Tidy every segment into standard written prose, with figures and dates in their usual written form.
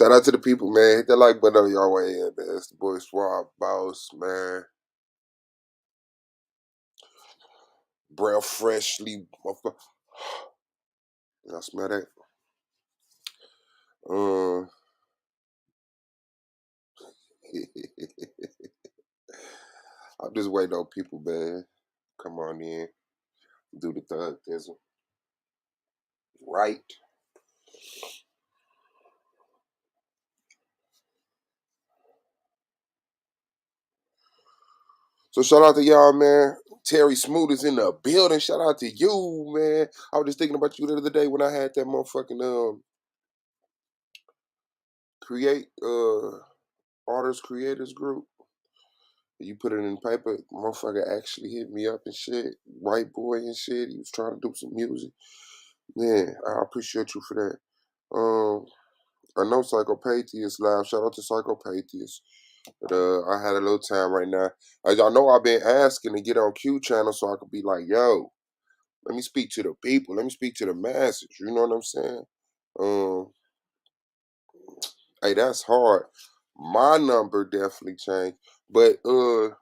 Shout out to the people, man. Hit that like button on y'all way in, man. It's the boy Suave Boss, man. Breath freshly, motherfucker. Y'all smell that? Um, I'm just waiting on people, man. Come on in, do the thug thizzle. Right. So shout out to y'all, man. Terry Smoot is in the building. Shout out to you, man. I was just thinking about you the other day when I had that motherfucking create artists creators group. You put it in paper, motherfucker actually hit me up and shit. White boy and shit. He was trying to do some music. Man, I appreciate you for that. I know Psychopathia live. Shout out to Psychopathia. But I had a little time right now. As y'all know, I've been asking to get on Q channel so I could be like, yo, let me speak to the people. Let me speak to the masses. You know what I'm saying? Um, hey, that's hard. My number definitely changed. But do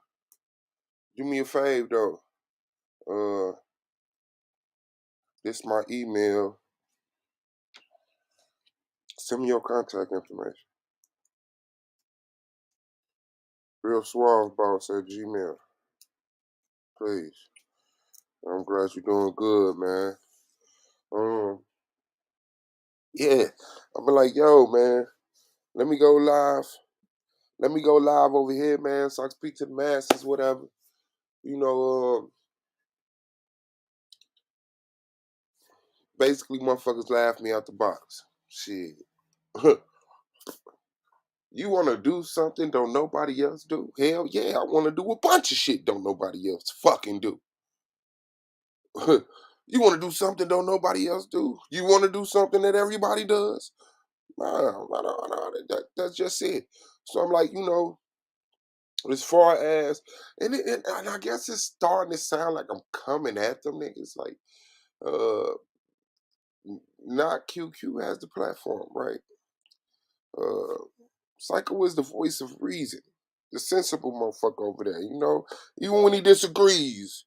me a favor though. This my email. Send me your contact information. Real Suave Boss at Gmail, please. I'm glad you're doing good, man. Um, yeah. I'm like, yo, man, let me go live. Let me go live over here, man, so I can speak to the masses, whatever. You know, basically motherfuckers laugh me out the box. Shit. You wanna do something don't nobody else do? Hell yeah, I wanna do a bunch of shit don't nobody else fucking do. You want to do something don't nobody else do? You want to do something that everybody does? No, no, no, no. That's just it. So I'm like, as far as, and I guess it's starting to sound like I'm coming at them niggas. Like, uh, not QQ has the platform, right? Uh, Psycho is the voice of reason, the sensible motherfucker over there. Even when he disagrees,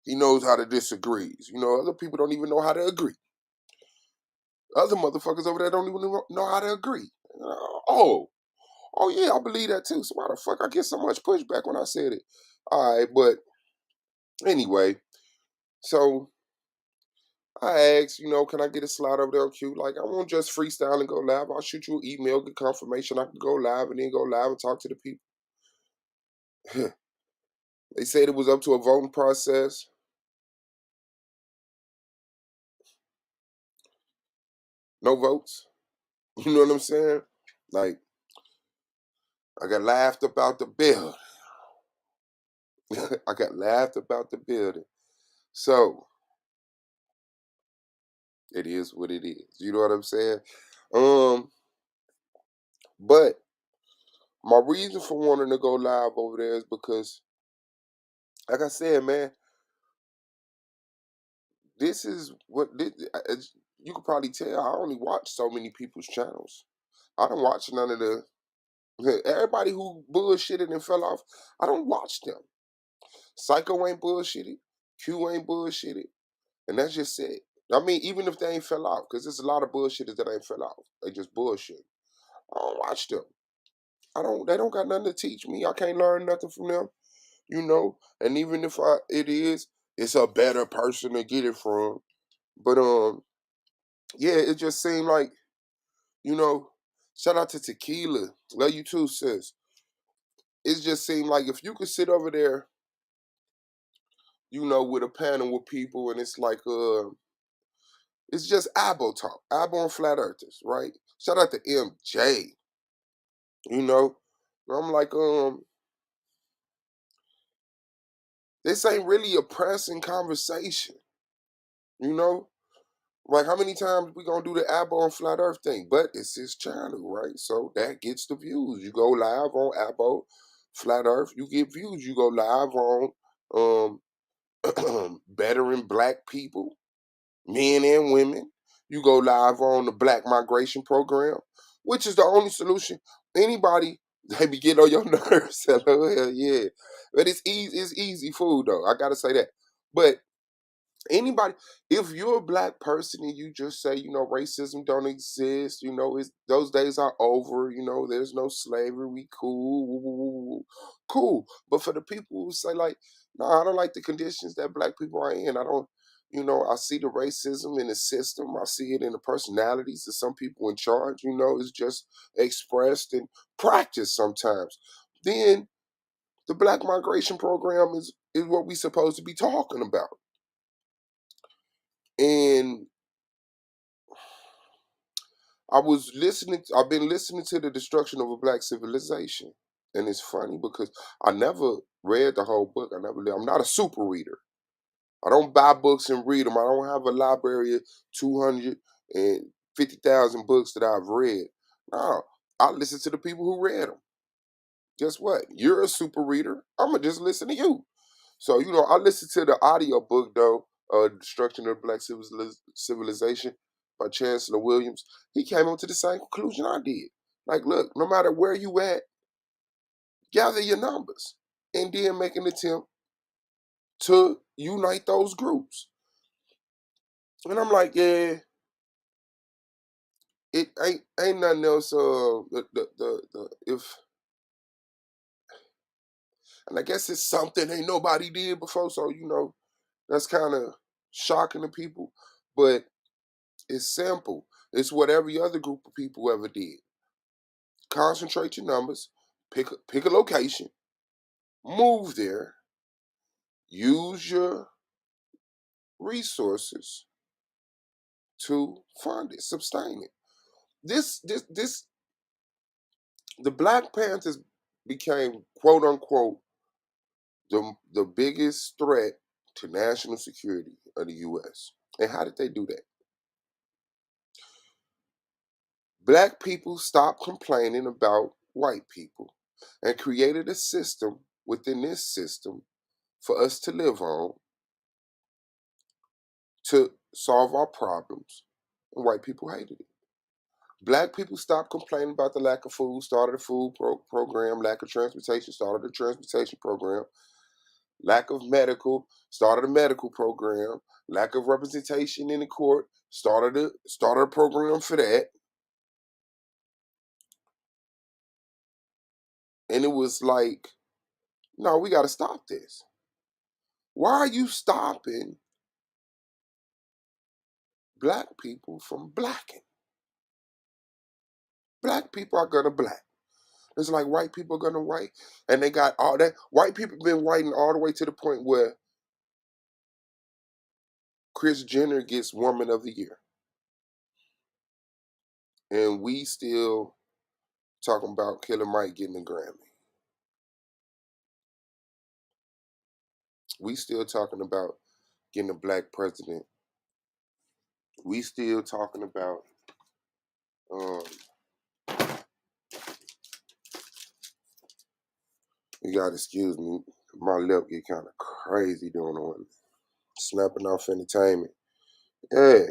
he knows how to disagree. Other people don't even know how to agree. Other motherfuckers over there don't even know how to agree. Oh, oh yeah, I believe that too. So why the fuck I get so much pushback when I said it? All right, but anyway, so I asked, can I get a slide over there on Q? Like, I won't just freestyle and go live. I'll shoot you an email, get confirmation I can go live, and then go live and talk to the people. They said it was up to a voting process. No votes. You know what I'm saying? Like, I got laughed about the building. I got laughed about the building. So it is what it is. You know what I'm saying? Um, but my reason for wanting to go live over there is because, like I said, man, this is you could probably tell. I only watch so many people's channels. I don't watch none of the everybody who bullshitted and fell off. I don't watch them. Psycho ain't bullshitted. Q ain't bullshitted, and that's just it. I mean, even if they ain't fell off, because there's a lot of bullshitters that ain't fell off. They just bullshit. I don't watch them. I don't. They don't got nothing to teach me. I can't learn nothing from them. And even if it is, it's a better person to get it from. But yeah, it just seemed like, you know, shout out to Tequila. Love you too, sis. It just seemed like if you could sit over there, with a panel with people and it's like it's just Abo talk. Abo and flat earthers, right? Shout out to MJ, you know. I'm like, this ain't really a pressing conversation, you know? Like, how many times we gonna do the Abo and Flat Earth thing? But it's his channel, right? So that gets the views. You go live on Abo, Flat Earth, you get views. You go live on bettering black people, men and women. You go live on the Black Migration Program. which is the only solution. Anybody they be getting on your nerves. Hello, hell yeah. But it's easy food though. I gotta say that. But anybody, if you're a black person and you just say, racism don't exist, it's those days are over, there's no slavery, we cool, woo, woo, woo, woo, cool. But for the people who say like, no, I don't like the conditions that black people are in. I don't, I see the racism in the system. I see it in the personalities of some people in charge. It's just expressed and practiced sometimes. Then the black migration program is what we supposed to be talking about. And I've been listening to the destruction of a black civilization. And it's funny because I never read the whole book. I'm not a super reader. I don't buy books and read them. I don't have a library of 250,000 books that I've read. No, I listen to the people who read them. Guess what? You're a super reader. I'm going to just listen to you. So, I listened to the audio book though, Destruction of the Black Civilization by Chancellor Williams. He came up to the same conclusion I did. Like, look, no matter where you at, gather your numbers and then make an attempt to unite those groups. And I'm like, yeah, it ain't nothing else. The if and I guess it's something ain't nobody did before, so that's kind of shocking to people. But it's simple. It's what every other group of people ever did. Concentrate your numbers, pick a location, move there, use your resources to fund it, sustain it. This the Black Panthers became quote unquote the biggest threat to national security of the US. And how did they do that? Black people stopped complaining about white people and created a system within this system for us to live on to solve our problems. And white people hated it. Black people stopped complaining about the lack of food, started a food program, lack of transportation, started a transportation program, lack of medical, started a medical program, lack of representation in the court, started a program for that. And it was like, no, we got to stop this. Why are you stopping black people from blacking? Black people are gonna black. It's like white people are gonna white, and they got all that. White people been whiting all the way to the point where Chris Jenner gets Woman of the Year, and we still talking about Killer Mike getting a Grammy. We still talking about getting a black president. We still talking about um. You gotta excuse me, my lip get kind of crazy doing on snapping off entertainment. Yeah,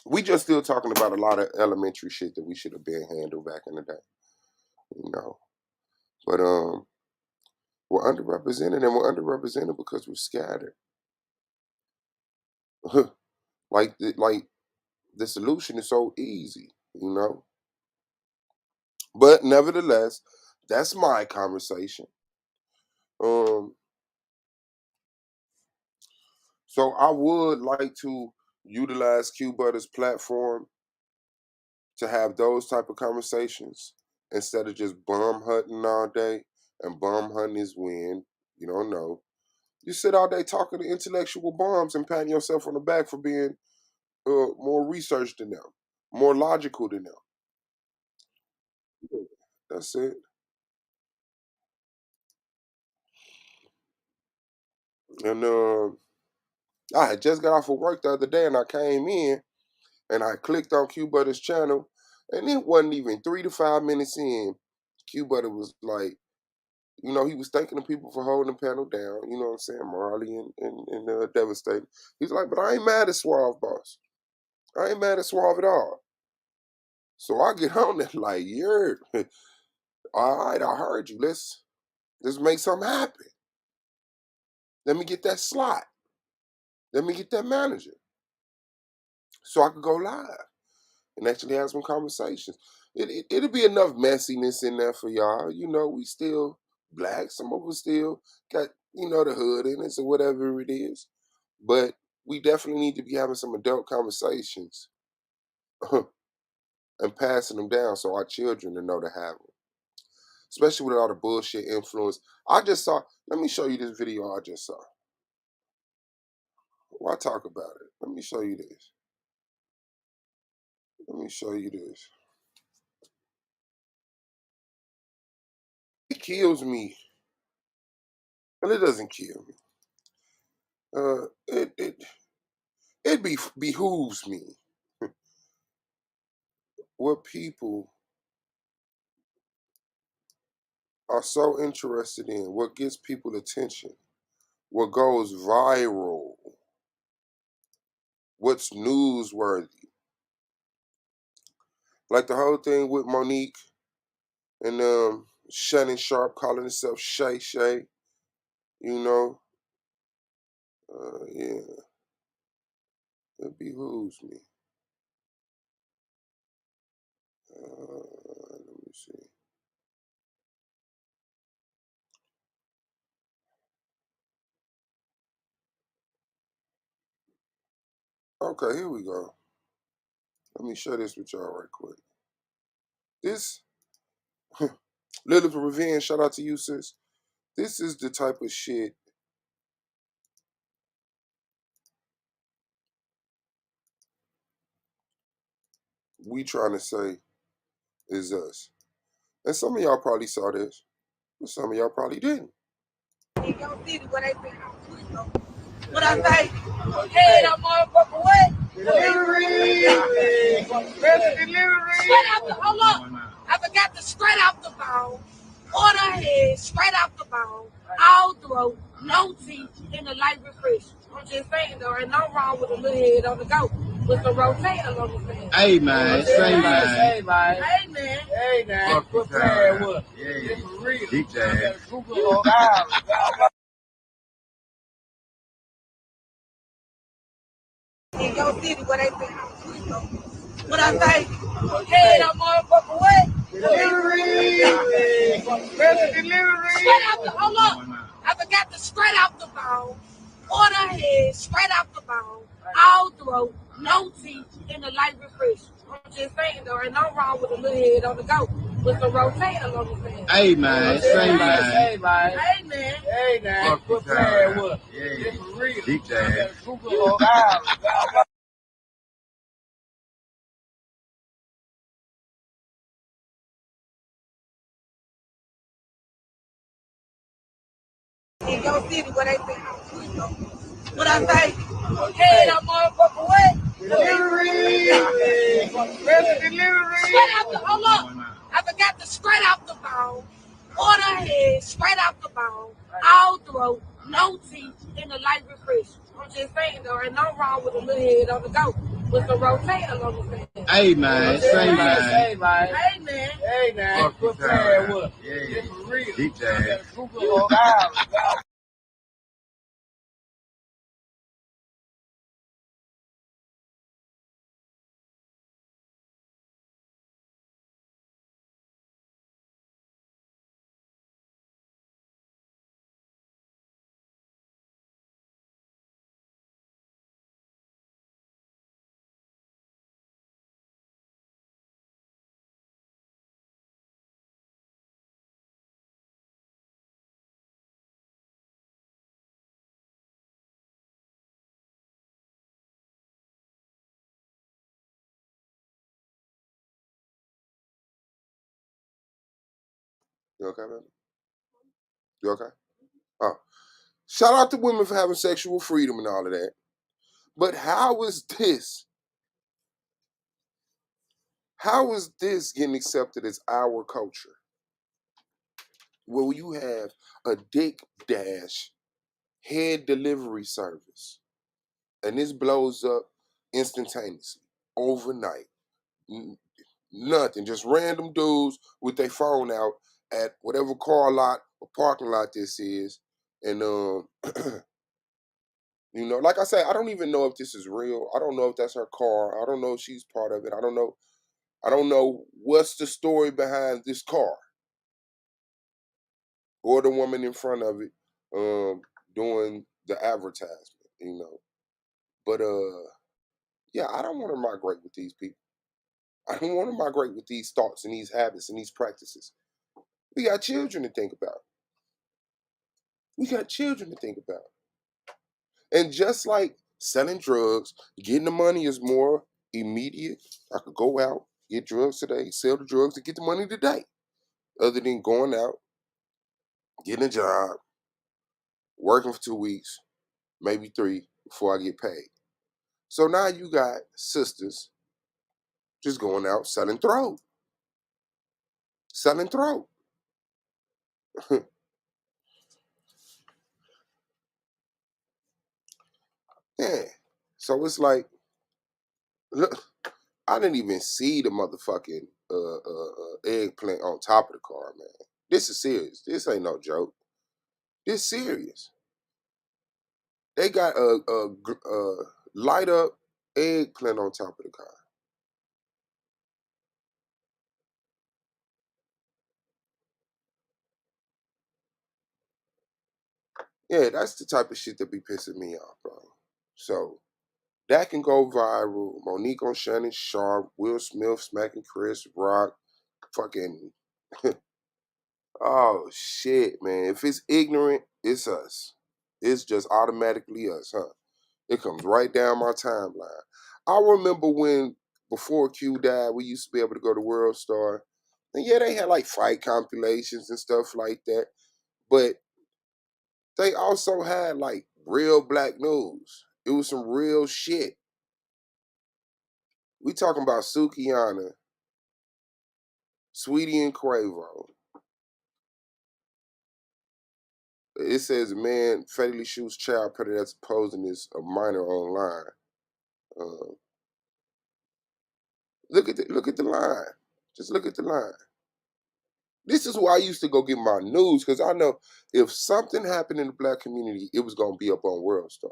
we just still talking about a lot of elementary shit that we should have been handled back in the day, you know. But we're underrepresented, and we're underrepresented because we're scattered. like the solution is so easy. But nevertheless, that's my conversation. Um, so I would like to utilize Q Butter's platform to have those type of conversations instead of just bum hunting all day. And bum hunting is when you don't know. You sit all day talking to intellectual bums and patting yourself on the back for being more researched than them, more logical than them. Yeah, that's it. And I had just got off of work the other day, and I came in and I clicked on Q Butter's channel, and it wasn't even 3 to 5 minutes in. Q Butter was like, he was thanking the people for holding the panel down. You know what I'm saying? Marley and Devastated. He's like, but I ain't mad at Suave, boss. I ain't mad at Suave at all. So I get on there like, you're all right, I heard you. Let's make something happen. Let me get that slot. Let me get that manager. So I could go live and actually have some conversations. It'll be enough messiness in there for y'all. You know, we still black. Some of us still got, the hood in us or whatever it is. But we definitely need to be having some adult conversations and passing them down so our children to know to have them. Especially with all the bullshit influence. Let me show you this video I just saw. Why talk about it? Let me show you this. Let me show you this. It kills me. Well, it doesn't kill me. It behooves me what people are so interested in, what gets people attention, what goes viral, what's newsworthy. Like the whole thing with Monique and Shannon Sharp calling herself Shay Shay, you know. Yeah, it behooves me. Let me see. Okay, here we go. Let me share this with y'all right quick. This Lilith Revenge, shout out to you, sis. This is the type of shit we trying to say is us. And some of y'all probably saw this, but some of y'all probably didn't. In your city where they been out. What I say? Hey, that motherfucker what? Delivery! Delivery! Straight out the, hold up. I forgot to straight out the bone. Order head, straight out the bone. All throat, no teeth, and a light refresh. I'm just saying there ain't no wrong with a little head on the go. With some rotator on the thing. Hey man, say man. Hey man. Hey man. Hey man. Quit playing with us. Yeah, for real. Deep jazz. In your city where they been out. What I say? Hey, that motherfucker what? Delivery! Delivery! Straight out the, hold up. I forgot to straight out the bone. Order head, straight out the bone. All throat, no teeth, and a light refresh. I'm just saying there ain't no wrong with a little head on the go. With some rotator on the thing. Hey man, say man. Hey man. Hey man. Hey man. Quit playing with us. Yeah, for real. Deep jazz. In your city where they been out. What I say? Hey, that motherfucker what? Delivery! Delivery! Straight out the, hold up. I forgot to straight out the bone. Order head, straight out the bone. All throat, no teeth, and a light refresh. I'm just saying there ain't no wrong with a little head on the go. With some rotator on the thing. Hey man, say man. Hey man. Hey man. Hey man. Quit playing with us. Yeah, for real. Deep jazz. You okay, man? You okay? Oh. Shout out to women for having sexual freedom and all of that. But how is this getting accepted as our culture? Where you have a dick dash head delivery service and this blows up instantaneously, overnight. Nothing. Just random dudes with their phone out at whatever car lot or parking lot this is. And like I said, I don't even know if this is real. I don't know if that's her car. I don't know if she's part of it. I don't know. I don't know what's the story behind this car or the woman in front of it doing the advertisement. But yeah, I don't want to migrate with these people. I don't want to migrate with these thoughts and these habits and these practices. We got children to think about. We got children to think about. And just like selling drugs, getting the money is more immediate. I could go out, get drugs today, sell the drugs, and get the money today. Other than going out, getting a job, working for 2 weeks, maybe three, before I get paid. So now you got sisters just going out selling throat. Selling throat. Yeah. So it's like, look, I didn't even see the motherfucking eggplant on top of the car, man. This is serious. This ain't no joke. This serious. They got a light up eggplant on top of the car. Yeah, that's the type of shit that be pissing me off, bro. So that can go viral. Monique on Shannon Sharp, Will Smith smacking Chris Rock, fucking oh shit, man. If it's ignorant, it's us. It's just automatically us, huh? It comes right down my timeline. I remember when before Q died, we used to be able to go to World Star. And yeah, they had like fight compilations and stuff like that. But they also had like real black news. It was some real shit. We talking about Sukiana, Sweetie and Quavo. It says a man fatally shoots child predator that's posing as a minor online. Uh, look at the line. Just look at the line. This is why I used to go get my news because I know if something happened in the black community, it was gonna be up on World Star.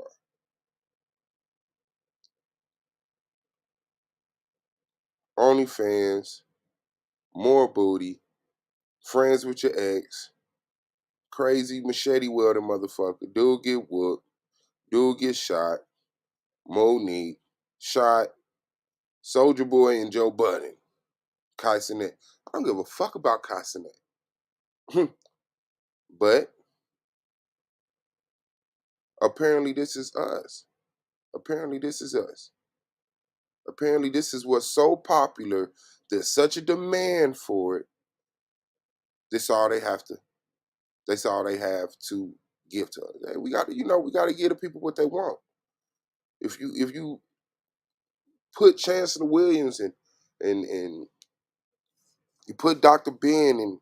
OnlyFans, more booty, friends with your ex, crazy machete wielding motherfucker, dude get whooped, dude get shot, Monique, shot, Soldier Boy and Joe Budden, Kai Cenat. I don't give a fuck about Kai Cenat. But apparently this is us. Apparently this is us. Apparently this is what's so popular. There's such a demand for it. This all they have to. That's all they have to give to us. Hey, we got to, we got to give the people what they want. If you put Chancellor Williams and you put Dr. Ben and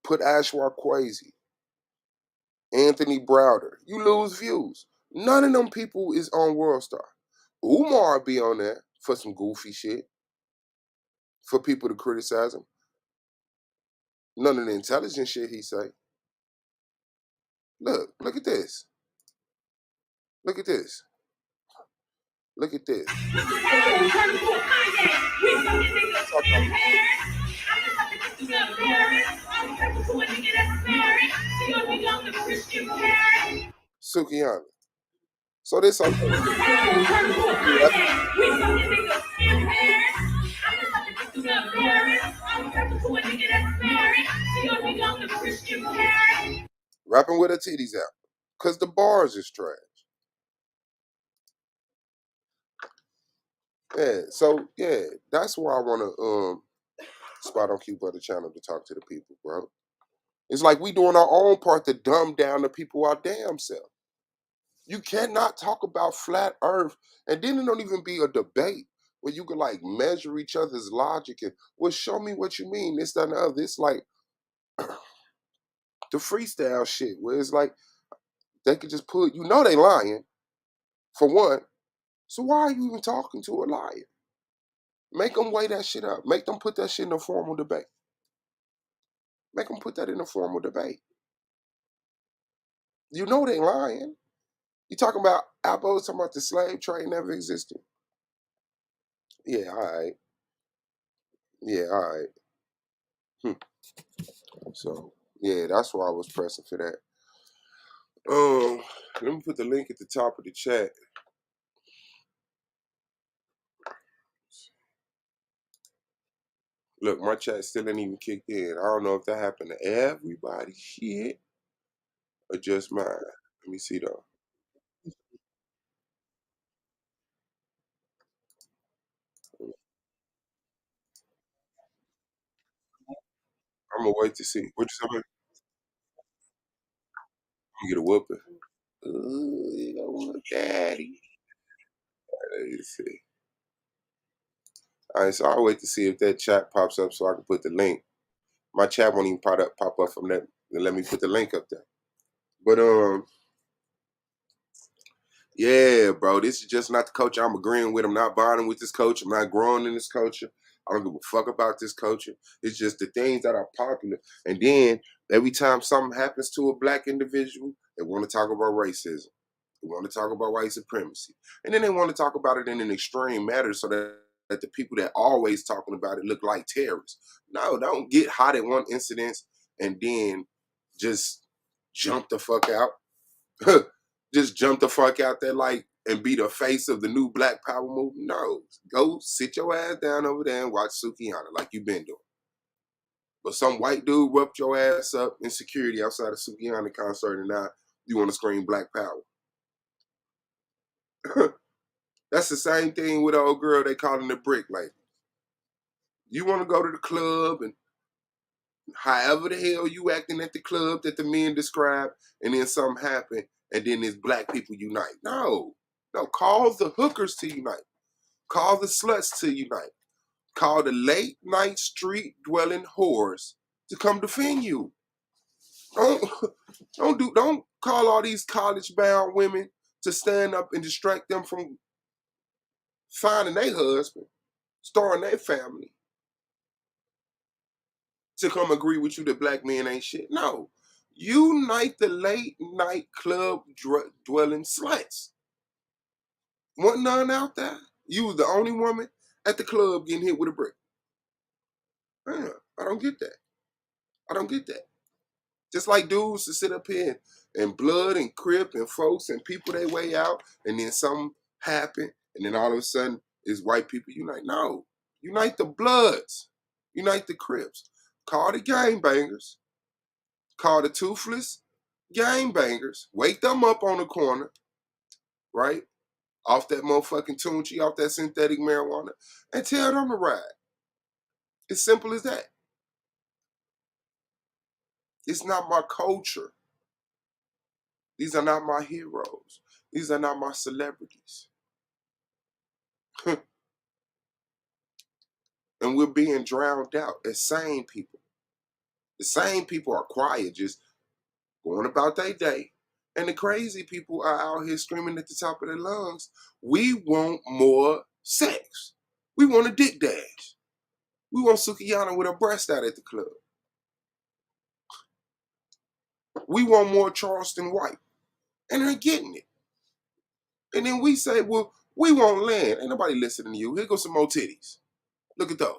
put Ashwar Kwasi, Anthony Browder, you lose views. None of them people is on World Star. Umar be on there for some goofy shit for people to criticize him. None of the intelligent shit he say. Look at this. Look at this. Look at this. Sukiana. So this okay. Rapping with her titties out. Cause the bars is trash. Yeah. So yeah, that's why I wanna spot on Q Butter channel to talk to the people, bro. It's like we doing our own part to dumb down the people our damn self. You cannot talk about flat earth and then it don't even be a debate where you can like measure each other's logic and well show me what you mean, this, that, and the other. It's like the freestyle shit where it's like they could just put they lying, for one. So why are you even talking to a liar? Make them weigh that shit up. Make them put that shit in a formal debate. Make them put that in a formal debate. You know they lying. You talking about Apple's talking about the slave trade never existed. Yeah, all right. Yeah, all right. So yeah, that's why I was pressing for that. Let me put the link at the top of the chat. Look, my chat still ain't even kicked in. I don't know if that happened to everybody shit or just mine. Let me see though. I'm gonna wait to see. What you say? I'm gonna get a whooping. Ooh, you know what, daddy? Let me see. All right, so I'll wait to see if that chat pops up so I can put the link. My chat won't even pop up from that. And let me put the link up there. But yeah, bro, this is just not the culture I'm agreeing with. I'm not bonding with this culture. I'm not growing in this culture. I don't give a fuck about this culture. It's just the things that are popular. And then every time something happens to a black individual, they want to talk about racism. They want to talk about white supremacy. And then they want to talk about it in an extreme manner so that the people that always talking about it look like terrorists. No, don't get hot at one incident and then just jump the fuck out. Just jump the fuck out there like and be the face of the new Black Power movement. No, go sit your ass down over there and watch Sukihana like you've been doing. But some white dude whooped your ass up in security outside of Sukihana concert, and now you want to scream Black Power. That's the same thing with an old girl they calling the brick lady. You want to go to the club and however the hell you acting at the club that the men describe, and then something happen, and then there's black people unite. No, no, call the hookers to unite. Call the sluts to unite. Call the late night street dwelling whores to come defend you. Don't don't call all these college bound women to stand up and distract them from finding their husband, starting their family, to come agree with you that black men ain't shit. No. Unite the late night club dwelling sluts. Wasn't none out there. You was the only woman at the club getting hit with a brick. Man, I don't get that. I don't get that. Just like dudes to sit up here and blood and crip and folks and people they way out, and then something happen, and then all of a sudden it's white people unite. No, unite the bloods, unite the crips. Call the gangbangers, call the toothless gangbangers, wake them up on the corner, right? Off that motherfucking Tunchi, off that synthetic marijuana, and tell them to ride. It's simple as that. It's not my culture. These are not my heroes. These are not my celebrities. And we're being drowned out as sane people. The sane people are quiet, just going about their day. And the crazy people are out here screaming at the top of their lungs, we want more sex. We want a dick dash. We want Sukiyana with her breast out at the club. We want more Charleston White. And they're getting it. And then we say, well, we want land. Ain't nobody listening to you. Here goes some more titties. Look at those.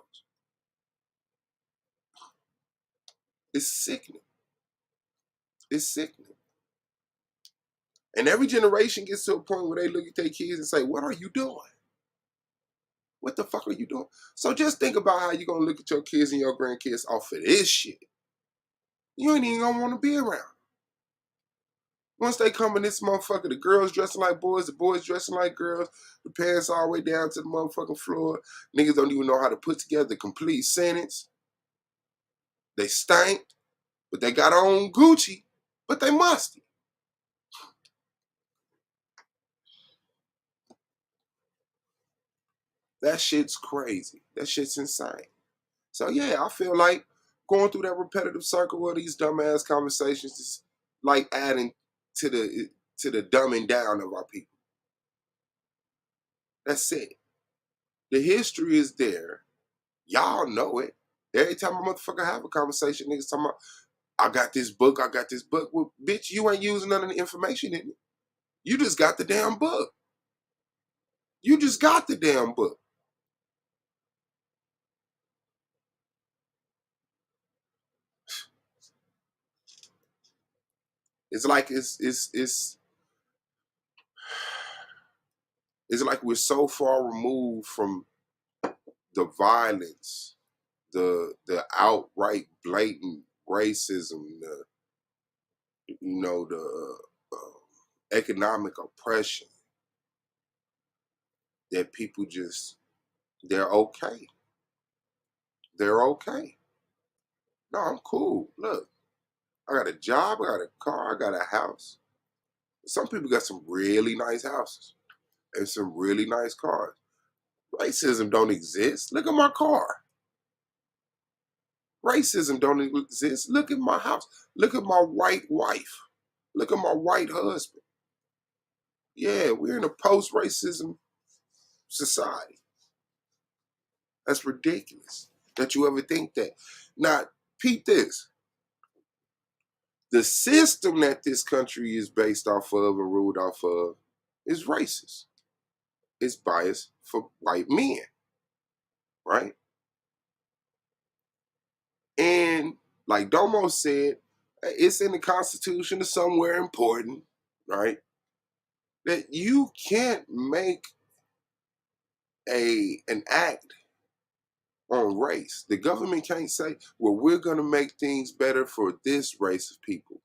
It's sickening. It's sickening. And every generation gets to a point where they look at their kids and say, what are you doing? What the fuck are you doing? So just think about how you're going to look at your kids and your grandkids off of this shit. You ain't even going to want to be around. Once they come in this motherfucker, the girls dressing like boys, the boys dressing like girls, the pants all the way down to the motherfucking floor. Niggas don't even know how to put together a complete sentence. They stank, but they got on Gucci, but they musty. That shit's crazy. That shit's insane. So yeah, I feel like going through that repetitive circle of these dumbass conversations is like adding to the dumbing down of our people. That's it. The history is there. Y'all know it. Every time a motherfucker have a conversation, niggas talking about, I got this book, I got this book. Well, bitch, you ain't using none of the information in it. You just got the damn book. You just got the damn book. It's like it's like we're so far removed from the violence, the outright blatant racism, the economic oppression that people just they're okay. They're okay. No, I'm cool. Look, I got a job, I got a car, I got a house. Some people got some really nice houses and some really nice cars. Racism don't exist. Look at my car. Racism don't exist. Look at my house. Look at my white wife. Look at my white husband. Yeah, we're in a post-racism society. That's ridiculous that you ever think that. Now, peep this. The system that this country is based off of and ruled off of is racist. It's biased for white men, right? And like Domo said, it's in the Constitution or somewhere important, right? That you can't make an act on race. The government can't say, well, we're going to make things better for this race of people.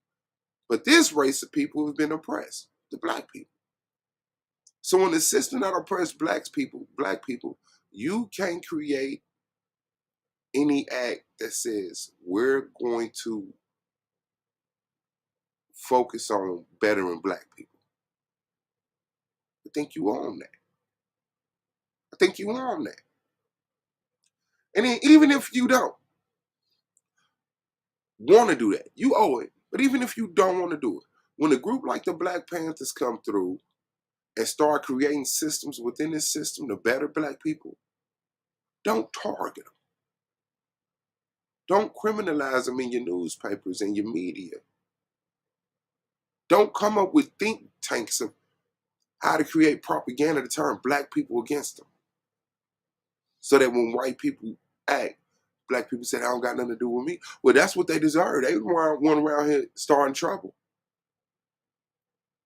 But this race of people have been oppressed, the black people. So when the system that oppressed black people, you can't create any act that says we're going to focus on bettering black people. I think you own that. I think you own that. And then even if you don't want to do that, you owe it. But even if you don't want to do it, when a group like the Black Panthers come through and start creating systems within this system to better black people, don't target them. Don't criminalize them in your newspapers and your media. Don't come up with think tanks of how to create propaganda to turn black people against them. So that when white people act, black people say, I don't got nothing to do with me. Well, that's what they deserve. They want around here starting trouble.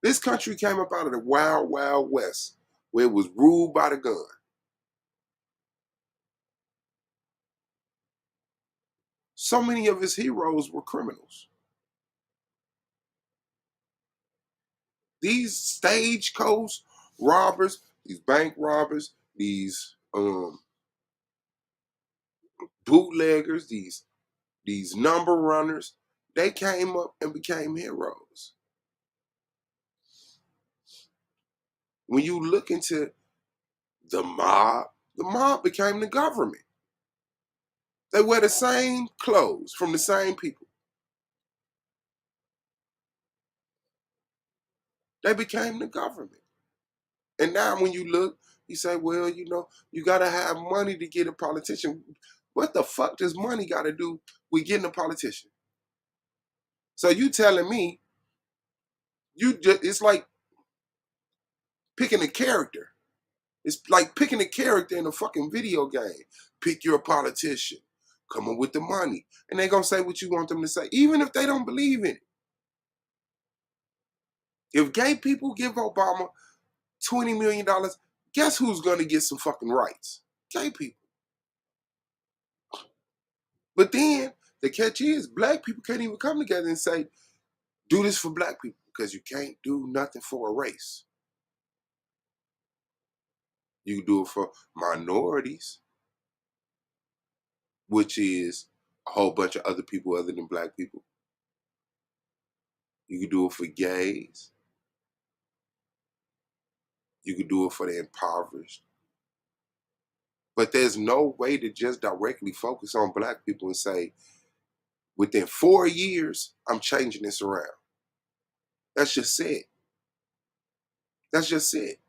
This country came up out of the wild, wild west where it was ruled by the gun. So many of his heroes were criminals. These stagecoach robbers, these bank robbers, these bootleggers, these number runners, they came up and became heroes. When you look into the mob became the government. They wear the same clothes from the same people. They became the government. And now when you look, you say, well, you got to have money to get a politician. What the fuck does money got to do with getting a politician? So you telling me it's like picking a character. It's like picking a character in a fucking video game. Pick your politician. Come up with the money. And they're going to say what you want them to say, even if they don't believe in it. If gay people give Obama $20 million, guess who's going to get some fucking rights? Gay people. But then the catch is black people can't even come together and say, do this for black people because you can't do nothing for a race. You can do it for minorities, which is a whole bunch of other people other than black people. You can do it for gays. You can do it for the impoverished. But there's no way to just directly focus on black people and say, within 4 years, I'm changing this around. That's just it. That's just it.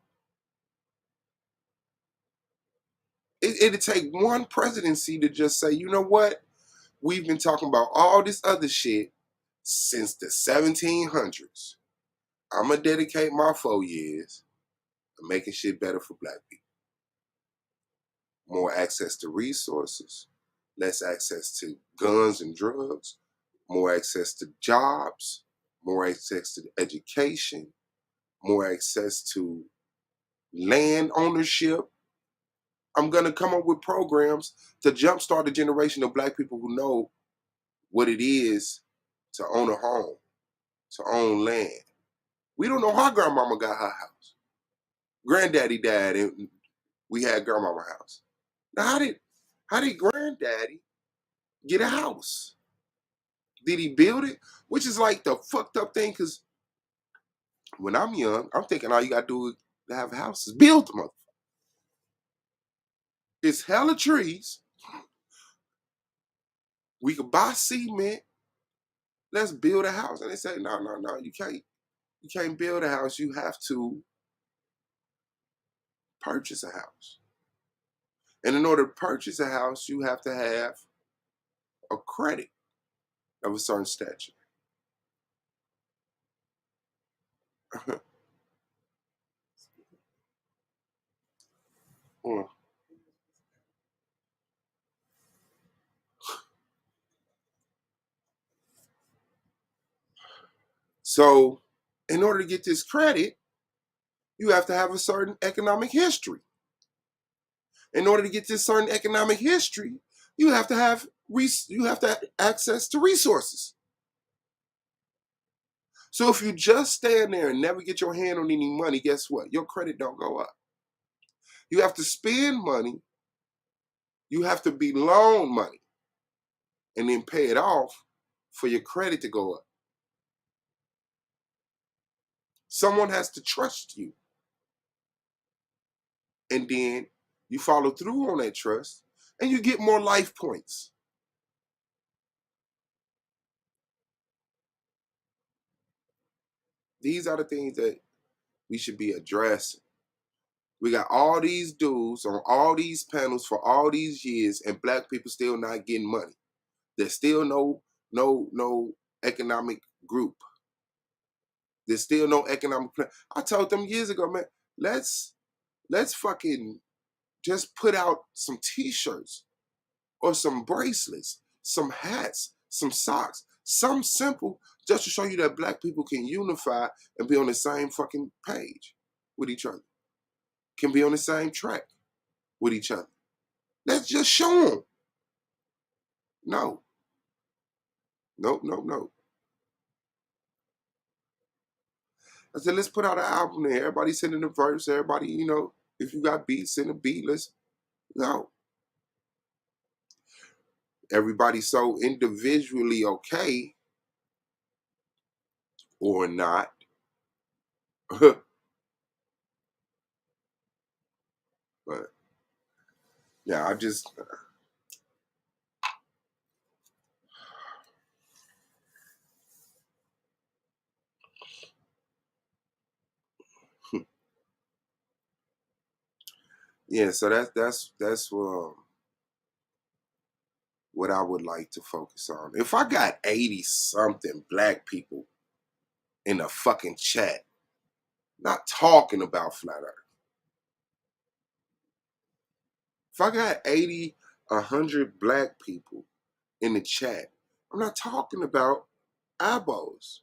It'd take one presidency to just say, you know what? We've been talking about all this other shit since the 1700s. I'm going to dedicate my 4 years to making shit better for black people. More access to resources, less access to guns and drugs, more access to jobs, more access to education, more access to land ownership. I'm going to come up with programs to jumpstart a generation of black people who know what it is to own a home, to own land. We don't know how grandmama got her house. Granddaddy died and we had grandmama house. Now how did granddaddy get a house? Did he build it? Which is like the fucked up thing, because when I'm young, I'm thinking all you gotta do to have a house is build them up. It's hella trees. We could buy cement. Let's build a house. And they say, no, no, no, you can't build a house. You have to purchase a house. And in order to purchase a house, you have to have a credit of a certain stature. Mm. So, in order to get this credit, you have to have a certain economic history. In order to get this certain economic history, you have to have access to resources. So if you just stand there and never get your hand on any money, guess what? Your credit don't go up. You have to spend money. You have to be loaned money and then pay it off for your credit to go up. Someone has to trust you. And then you follow through on that trust and you get more life points. These are the things that we should be addressing. We got all these dudes on all these panels for all these years, and black people still not getting money. There's still no economic group. There's still no economic plan. I told them years ago, man, let's fucking just put out some t-shirts or some bracelets, some hats, some socks, some simple, just to show you that black people can unify and be on the same fucking page with each other. Can be on the same track with each other. Let's just show them. No. Nope, nope, nope. I said, let's put out an album there. Everybody sending a verse. Everybody, if you got beats, send a beat. No. Everybody's so individually okay or not. But yeah, I just, yeah, so that's what I would like to focus on. If I got 80 something black people in a fucking chat, not talking about flat earth. If I got 80, 100 black people in the chat, I'm not talking about abos.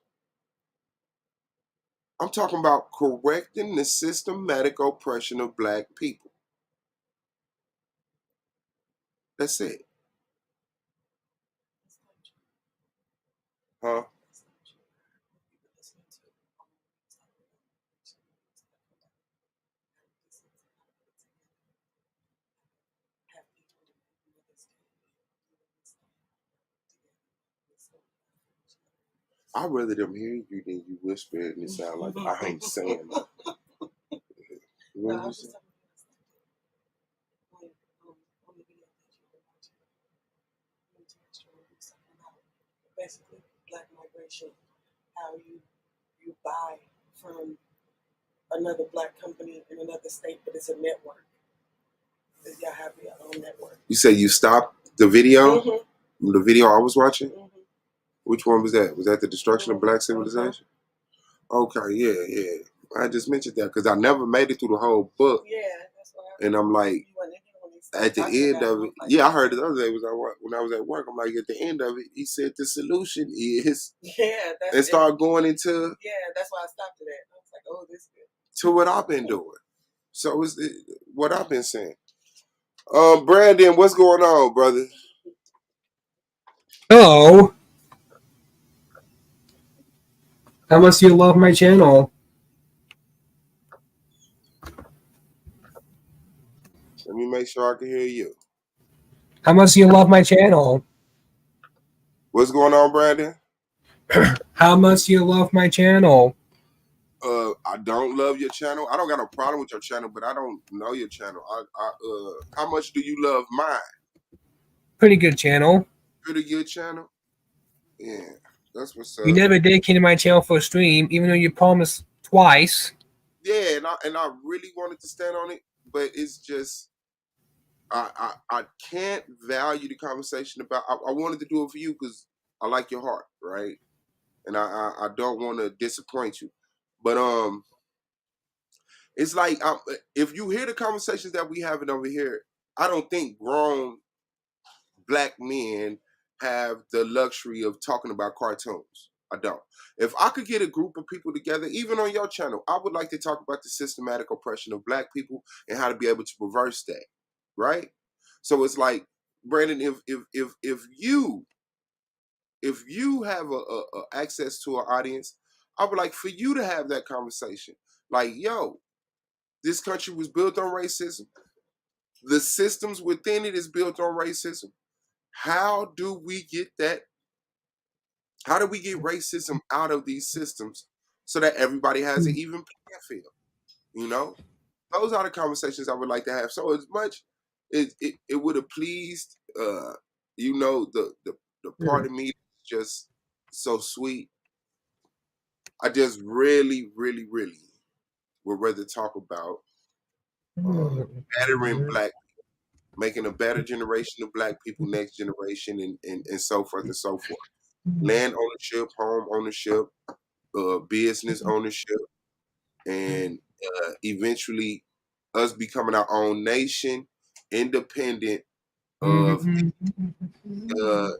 I'm talking about correcting the systematic oppression of black people. That's it. Huh? I'd rather them hear you than you whisper it and it sound like I ain't saying nothing. What did you say? Basically black migration, how you buy from another black company in another state, but it's a network. y'all have your own network. You say you stopped the video? Mm-hmm. The video I was watching? Mm-hmm. Which one was that? Was that the destruction of black Mm-hmm. civilization? Okay, yeah. I just mentioned that because I never made it through the whole book. Yeah, that's what I And I'm like, you wasn't in here when they started at the talking end about of it. it, Like, yeah, I heard it the other day when I was at work. I'm like, at the end of it, he said the solution is, yeah, that's and it. start going into Yeah, that's why I stopped at that. I was like, oh, this is good. to what I've been doing. So it's what I've been saying. Brandon, what's going on, brother? Hello. How much do you love my channel? Let me make sure I can hear you. How much do you love my channel? What's going on, Brandon? How much do you love my channel? I don't love your channel. I don't got a problem with your channel, but I don't know your channel. How much do you love mine? Pretty good channel. Pretty good channel. Yeah, that's what's You up. never dedicated my channel for a stream, even though you promised twice. Yeah, and I really wanted to stand on it, but it's just I can't value the conversation about. I wanted to do it for you because I like your heart, right? And I don't want to disappoint you, but it's like if you hear the conversations that we having over here, I don't think grown black men have the luxury of talking about cartoons. I don't. If I could get a group of people together, even on your channel, I would like to talk about the systematic oppression of black people and how to be able to reverse that. Right? So it's like, Brandon, if you have a access to an audience, I would like for you to have that conversation. Like, yo, this country was built on racism. The systems within it is built on racism. How do we get that? How do we get racism out of these systems so that everybody has an even playing field? You know, those are the conversations I would like to have. So as much it would have pleased, the part of me that's just so sweet. I just really, really, really would rather talk about bettering black, making a better generation of black people, next generation, and so forth and so forth. Land ownership, home ownership, business ownership, and eventually us becoming our own nation, independent of uh,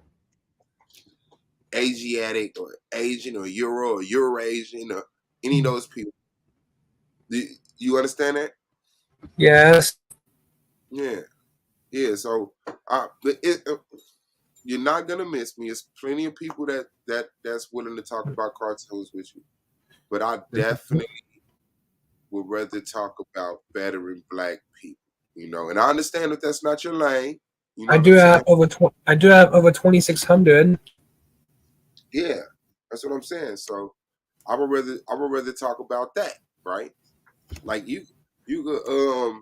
Asiatic or Asian or Euro or Eurasian or any of those people. You understand that? Yes. Yeah, yeah. So you're not gonna miss me. There's plenty of people that's willing to talk about cartoons with you, but I definitely would rather talk about bettering black people. And I understand that that's not your lane. You know I what do I'm have saying? over. I do have over 2,600. Yeah, that's what I'm saying. So I would rather talk about that, right? Like you could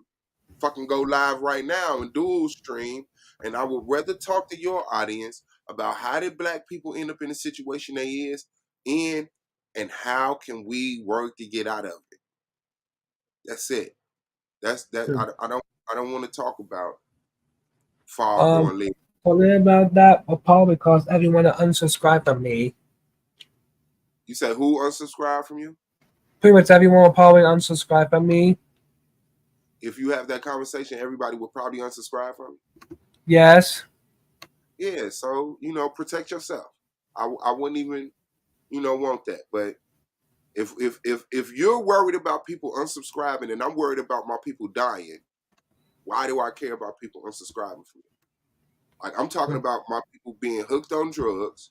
fucking go live right now and dual stream, and I would rather talk to your audience about how did black people end up in the situation they is in, and how can we work to get out of it. That's it. That's that. I don't want to talk about Um, foghorn leghorn. Forget about that. Probably because everyone unsubscribed from me. You said who unsubscribed from you? Pretty much everyone will probably unsubscribe from me. If you have that conversation, everybody will probably unsubscribe from you. Yes. Yeah, so protect yourself. I wouldn't even want that. But if you're worried about people unsubscribing and I'm worried about my people dying, why do I care about people unsubscribing from me? Like I'm talking about my people being hooked on drugs,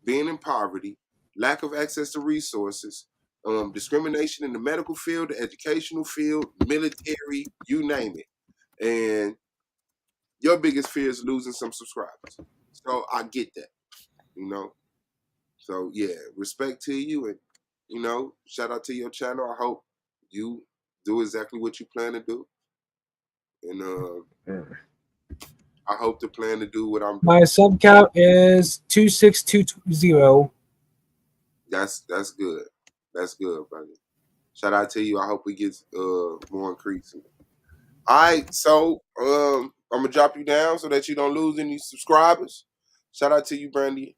being in poverty, lack of access to resources, discrimination in the medical field, the educational field, military, you name it. And your biggest fear is losing some subscribers. So I get that, you know. So yeah, respect to you, and shout out to your channel. I hope you do exactly what you plan to do, and I hope to plan to do what I'm My doing. sub count is 26220. That's good. That's good, brother. Shout out to you. I hope it gets more increasing. All right, so I'm gonna drop you down so that you don't lose any subscribers. Shout out to you, Brandon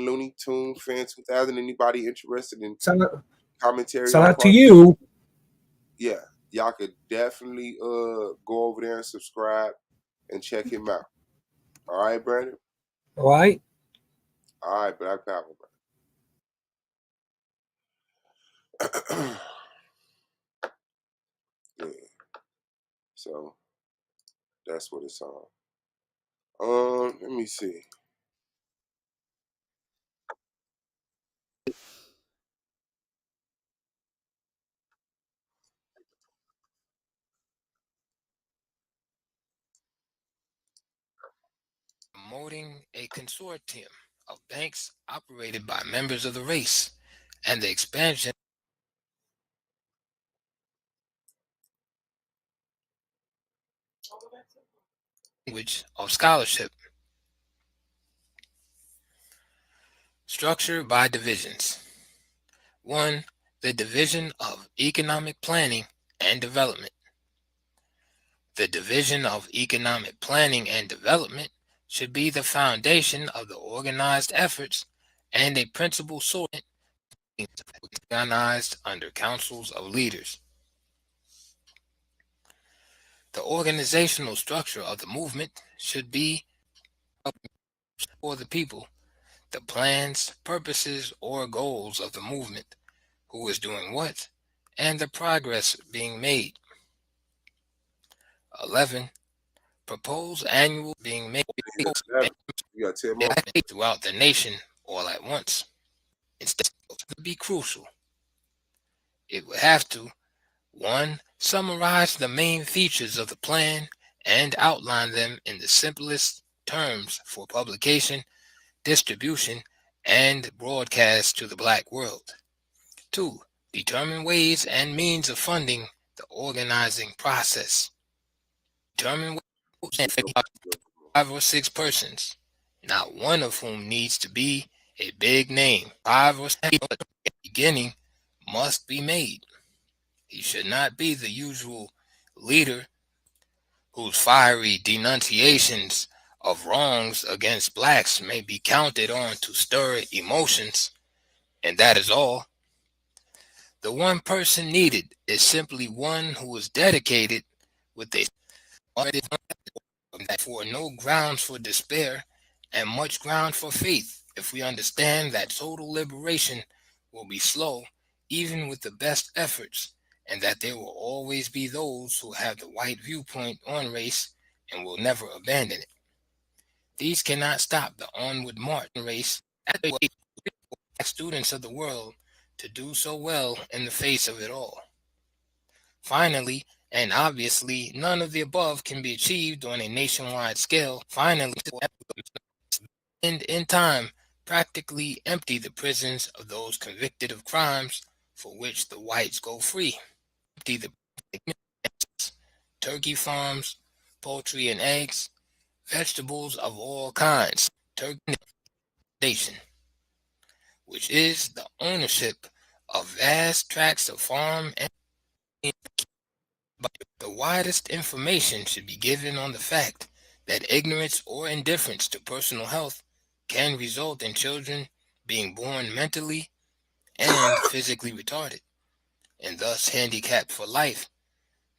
Looney Tune fan 2000. Anybody interested in Shout out, commentary shout on out to cartoons? you. Yeah, y'all could definitely go over there and subscribe and check him out. All right, Brandon. All right. All right, Black Power. Yeah, so that's what it's on. Let me see. Promoting a consortium of banks operated by members of the race and the expansion language of scholarship, structure by divisions. 1. The Division of Economic Planning and Development. The Division of Economic Planning and Development should be the foundation of the organized efforts and a principal source organized under councils of leaders. The organizational structure of the movement should be for the people, the plans, purposes, or goals of the movement, who is doing what, and the progress being made. 11. Propose annual being made You got 11. You got 10 more. throughout the nation all at once. Instead, it would be crucial. It would have to 1. Summarize the main features of the plan and outline them in the simplest terms for publication, distribution, and broadcast to the black world. 2. Determine ways and means of funding the organizing process. Determine ways 5 or 6 persons, not one of whom needs to be a big name. 5 or 6 at the beginning must be made. He should not be the usual leader whose fiery denunciations of wrongs against blacks may be counted on to stir emotions, and that is all. The one person needed is simply one who is dedicated with a for no grounds for despair and much ground for faith if we understand that total liberation will be slow even with the best efforts, and that there will always be those who have the white viewpoint on race and will never abandon it. These cannot stop the onward march race at the students of the world to do so well in the face of it all. Finally, and obviously, none of the above can be achieved on a nationwide scale. Finally, and in time, practically empty the prisons of those convicted of crimes for which the whites go free. Empty the turkey farms, poultry and eggs, vegetables of all kinds, turkey nation, which is the ownership of vast tracts of farm and the widest information should be given on the fact that ignorance or indifference to personal health can result in children being born mentally and physically retarded, and thus handicapped for life,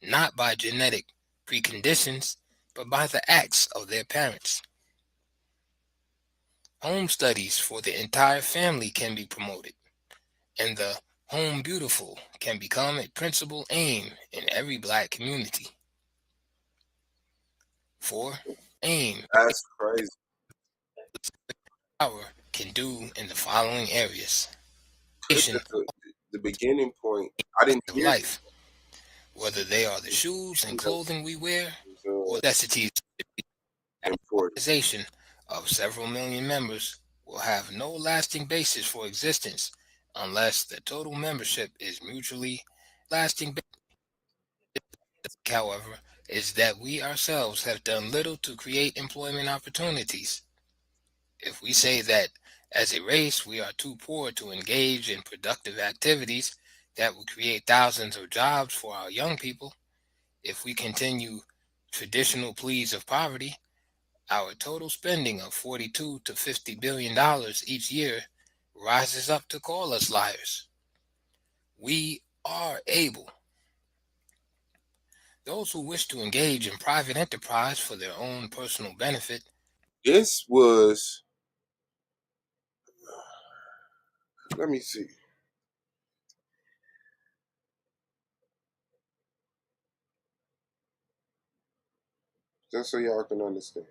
not by genetic preconditions, but by the acts of their parents. Home studies for the entire family can be promoted, and the home beautiful can become a principal aim in every black community. 4. Aim That's crazy. power can do in the following areas. The beginning point, I didn't Of hear life, whether they are the shoes and it. clothing we wear It or was necessities. important. Organization of several million members will have no lasting basis for existence unless the total membership is mutually lasting. However, is that we ourselves have done little to create employment opportunities. If we say that as a race we are too poor to engage in productive activities that would create thousands of jobs for our young people, If we continue traditional pleas of poverty, our total spending of 42 to 50 billion dollars each year rises up to call us liars. We are able. Those who wish to engage in private enterprise for their own personal benefit. This was, let me see. Just so y'all can understand.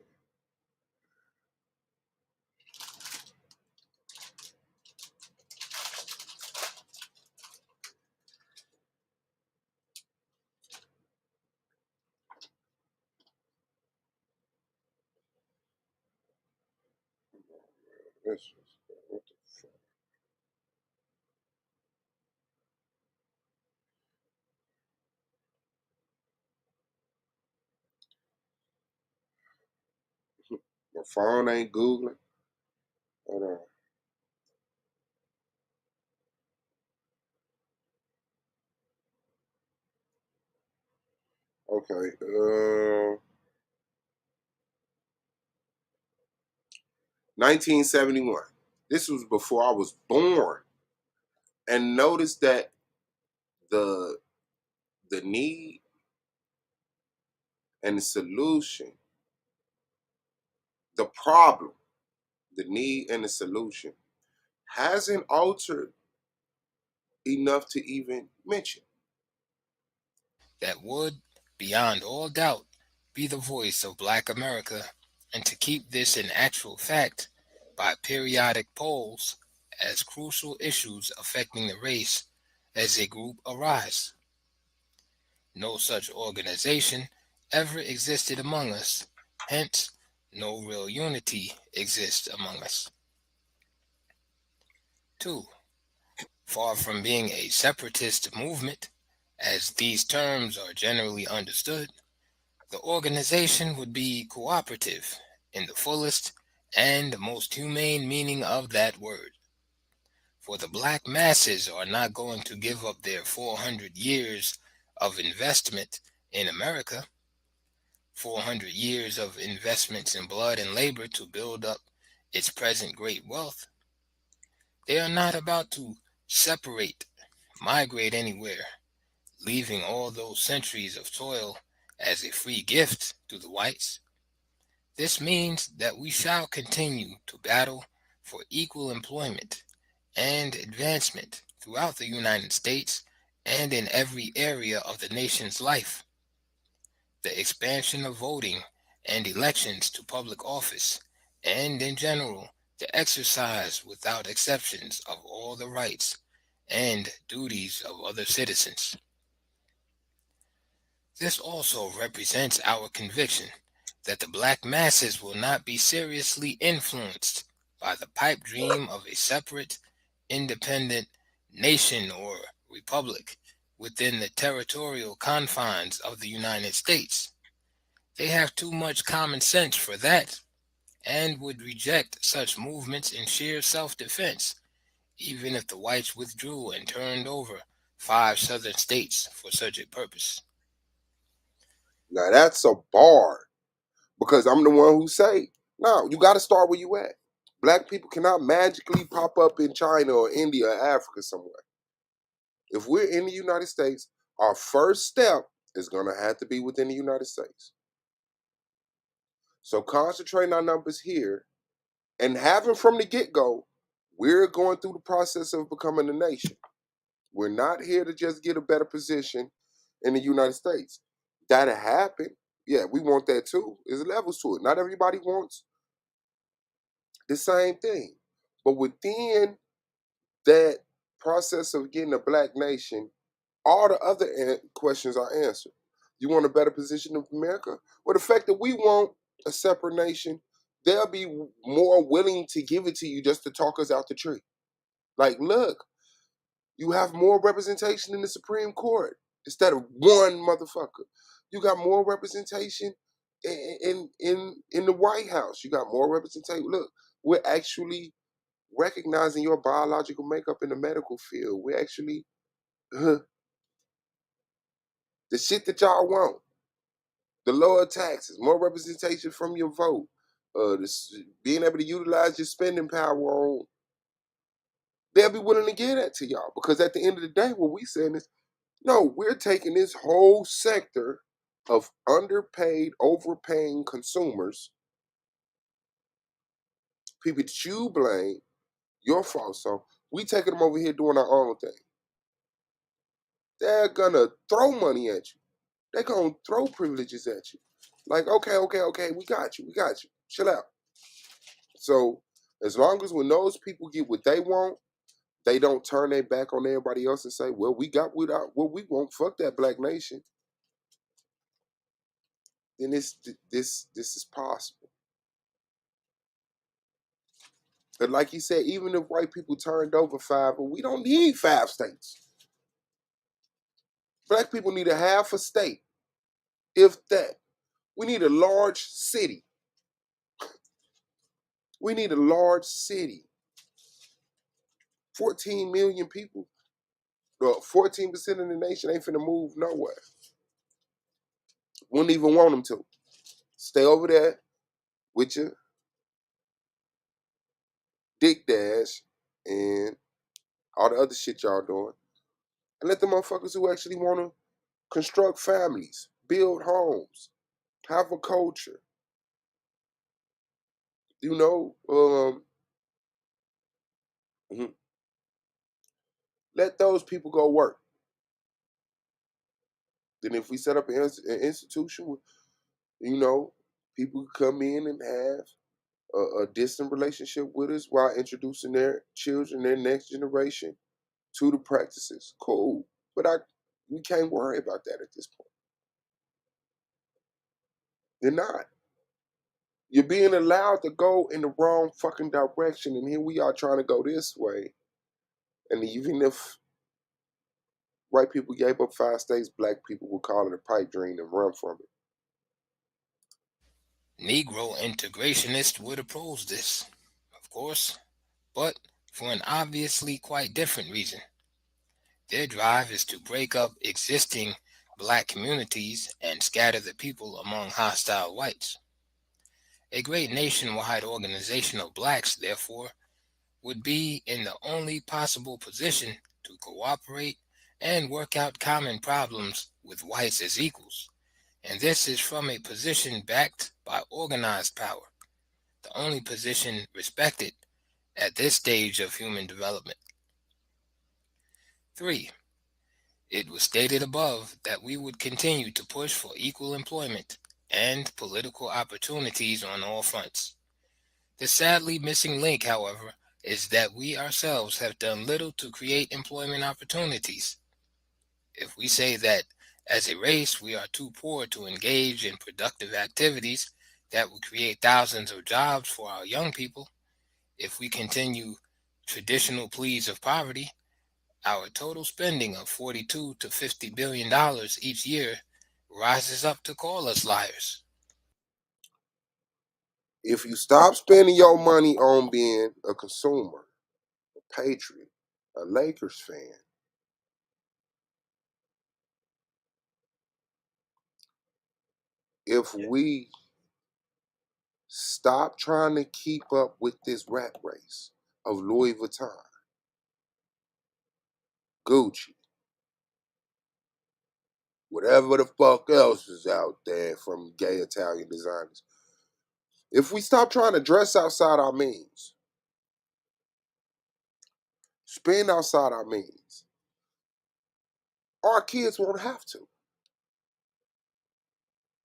This was, what the fuck? My phone ain't Googling. Hold on. Okay. 1971. This was before I was born. And notice that the the need and the solution, the problem, the need and the solution hasn't altered enough to even mention. That would, beyond all doubt, be the voice of Black America, and to keep this an actual fact by periodic polls as crucial issues affecting the race as a group arise. No such organization ever existed among us, hence, no real unity exists among us. 2. Far from being a separatist movement, as these terms are generally understood, the organization would be cooperative in the fullest and most humane meaning of that word. For the black masses are not going to give up their 400 years of investment in America, 400 years of investments in blood and labor to build up its present great wealth. They are not about to separate, migrate anywhere, leaving all those centuries of toil as a free gift to the whites. This means that we shall continue to battle for equal employment and advancement throughout the United States and in every area of the nation's life. The expansion of voting and elections to public office, and in general, the exercise without exceptions of all the rights and duties of other citizens. This also represents our conviction that the black masses will not be seriously influenced by the pipe dream of a separate, independent nation or republic within the territorial confines of the United States. They have too much common sense for that and would reject such movements in sheer self-defense, even if the whites withdrew and turned over 5 southern states for such a purpose. Now that's a bar. Because I'm the one who say, no, you got to start where you at. Black people cannot magically pop up in China or India or Africa somewhere. If we're in the United States, our first step is going to have to be within the United States. So concentrating our numbers here and having from the get-go, we're going through the process of becoming a nation. We're not here to just get a better position in the United States. That'll happen. Yeah, we want that too. There's levels to it. Not everybody wants the same thing. But within that process of getting a black nation, all the other questions are answered. You want a better position of America? Well, the fact that we want a separate nation, they'll be more willing to give it to you just to talk us out the tree. Like, look, you have more representation in the Supreme Court instead of one motherfucker. You got more representation in the White House. You got more representation. Look, we're actually recognizing your biological makeup in the medical field. We're actually The shit that y'all want. The lower taxes, more representation from your vote, being able to utilize your spending power on, they'll be willing to give that to y'all. Because at the end of the day, what we saying is, no, we're taking this whole sector of underpaid, overpaying consumers, people that you blame, your fault. So we taking them over here doing our own thing. They're gonna throw money at you. They're gonna throw privileges at you. Like, okay, we got you. Chill out. So as long as when those people get what they want, they don't turn their back on everybody else and say, well, we got what we want, fuck that black nation, then this is possible. But like you said, even if white people turned over five, but we don't need 5 states. Black people need a half a state, if that. We need a large city. We need a large city. 14 million people. Well, 14% of the nation ain't finna move nowhere. Wouldn't even want them to. Stay over there with your dick dash and all the other shit y'all doing. And let the motherfuckers who actually want to construct families, build homes, have a culture, mhm. Let those people go work. Then if we set up an institution, people come in and have a distant relationship with us while introducing their children, their next generation, to the practices. Cool. But we can't worry about that at this point. They're not. You're being allowed to go in the wrong fucking direction, and here we are trying to go this way. And even if white people gave up 5 states, black people would call it a pipe dream and run from it. Negro integrationists would oppose this, of course, but for an obviously quite different reason. Their drive is to break up existing black communities and scatter the people among hostile whites. A great nationwide organization of blacks, therefore, would be in the only possible position to cooperate and work out common problems with whites as equals. And this is from a position backed by organized power, the only position respected at this stage of human development. 3. It was stated above that we would continue to push for equal employment and political opportunities on all fronts. The sadly missing link, however, is that we ourselves have done little to create employment opportunities. If we say that as a race we are too poor to engage in productive activities that would create thousands of jobs for our young people, if we continue traditional pleas of poverty, our total spending of $42 to $50 billion each year rises up to call us liars. If you stop spending your money on being a consumer, a patriot, a Lakers fan, if we stop trying to keep up with this rat race of Louis Vuitton, Gucci, whatever the fuck else is out there from gay Italian designers, if we stop trying to dress outside our means, spend outside our means, our kids won't have to.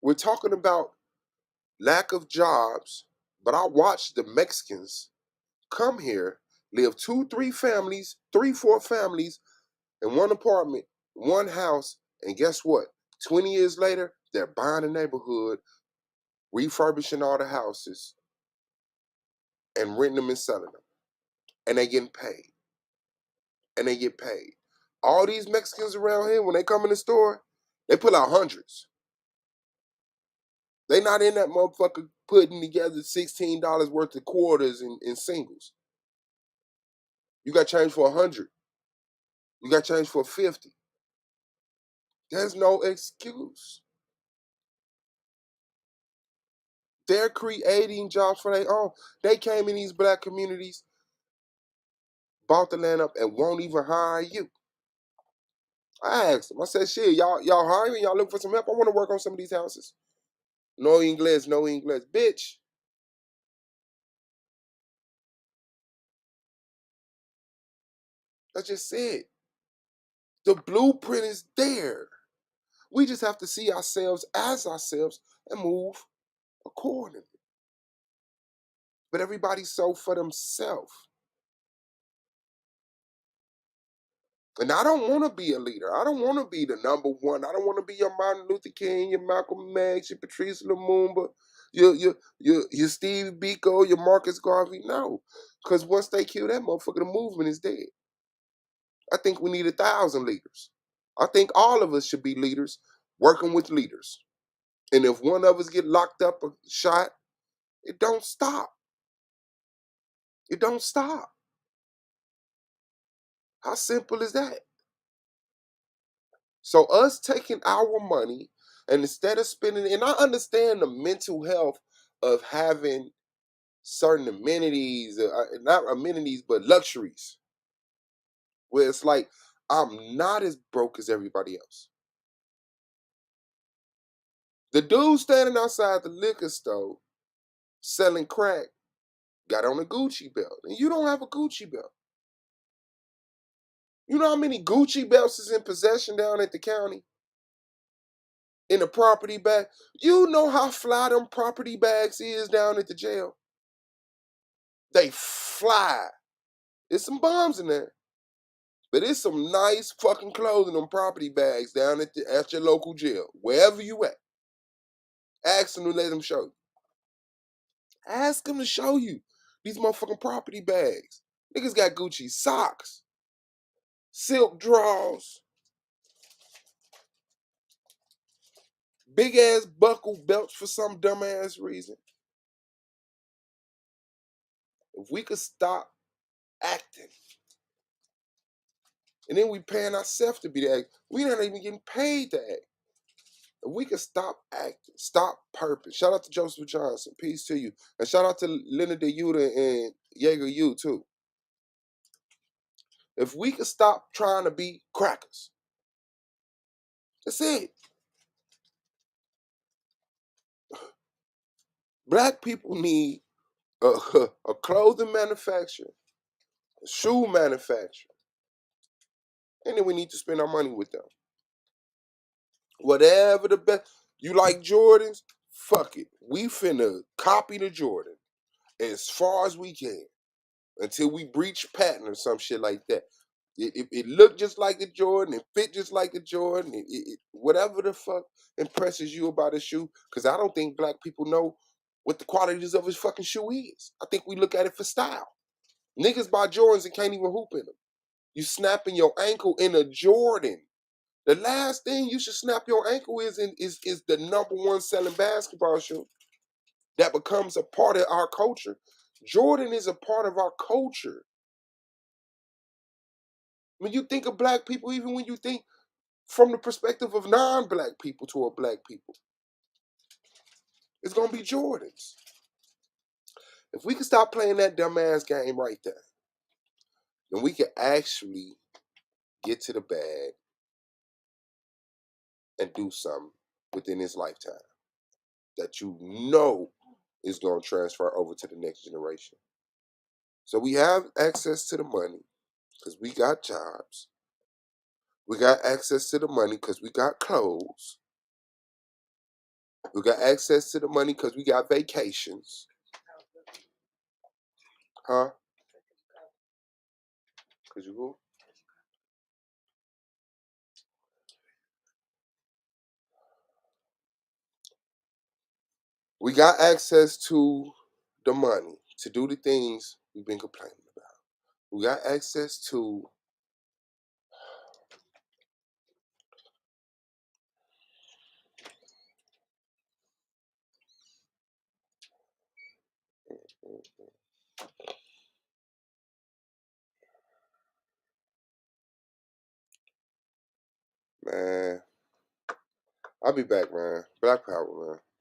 We're talking about lack of jobs, but I watched the Mexicans come here, live 2, 3 families, 3, 4 families in one apartment, one house, and guess what? 20 years later, they're buying a neighborhood, refurbishing all the houses, and renting them and selling them. And they getting paid. And they get paid. All these Mexicans around here, when they come in the store, they pull out hundreds. They not in that motherfucker putting together $16 worth of quarters in singles. You got change for 100. You got change for 50. There's no excuse. They're creating jobs for their own. They came in these black communities, bought the land up, and won't even hire you. I asked them. I said, "Shit, y'all hiring? Y'all looking for some help? I want to work on some of these houses." No English, no English, bitch. I just said the blueprint is there. We just have to see ourselves as ourselves and move accordingly. But everybody's so for themselves. And I don't want to be a leader. I don't want to be the number one. I don't want to be your Martin Luther King, your Malcolm X, your Patrice Lumumba, your Steve Biko, your Marcus Garvey. No. Because once they kill that motherfucker, the movement is dead. I think we need 1,000 leaders. I think all of us should be leaders working with leaders. And if one of us get locked up or shot, it don't stop. It don't stop. How simple is that? So us taking our money and instead of spending, and I understand the mental health of having certain amenities, not amenities, but luxuries, where it's like, I'm not as broke as everybody else. The dude standing outside the liquor store selling crack got on a Gucci belt, and you don't have a Gucci belt. You know how many Gucci belts is in possession down at the county? In the property bag? You know how fly them property bags is down at the jail? They fly. There's some bombs in there. But it's some nice fucking clothes in them property bags down at your local jail, wherever you at. Ask them to let them show you. Ask them to show you these motherfucking property bags. Niggas got Gucci socks, silk drawers, big ass buckle belts for some dumbass reason. If we could stop acting, and then we paying ourselves to be the act, we not even getting paid to act. If we could stop acting, stop purpose. Shout out to Joseph Johnson. Peace to you. And shout out to Leonard DeYuta and Jaeger U too. If we could stop trying to be crackers, that's it. Black people need a, a clothing manufacturer, a shoe manufacturer, and then we need to spend our money with them. Whatever the best. You like Jordans? Fuck it. We finna copy the Jordan as far as we can until we breach patent or some shit like that. It looked just like the Jordan, it fit just like the Jordan, whatever the fuck impresses you about a shoe, because I don't think black people know what the qualities of his fucking shoe is. I think we look at it for style. Niggas buy Jordans and can't even hoop in them. You snapping your ankle in a Jordan. The last thing you should snap your ankle is the number one selling basketball shoe that becomes a part of our culture. Jordan is a part of our culture. When you think of black people, even when you think from the perspective of non-black people toward black people, it's gonna be Jordans. If we can stop playing that dumbass game right there, then we can actually get to the bag and do something within this lifetime that you know is gonna transfer over to the next generation. So we have access to the money because we got jobs. We got access to the money because we got clothes. We got access to the money because we got vacations. Huh? Because you go. We got access to the money to do the things we've been complaining about. We got access to man. I'll be back, man. Black Power, man.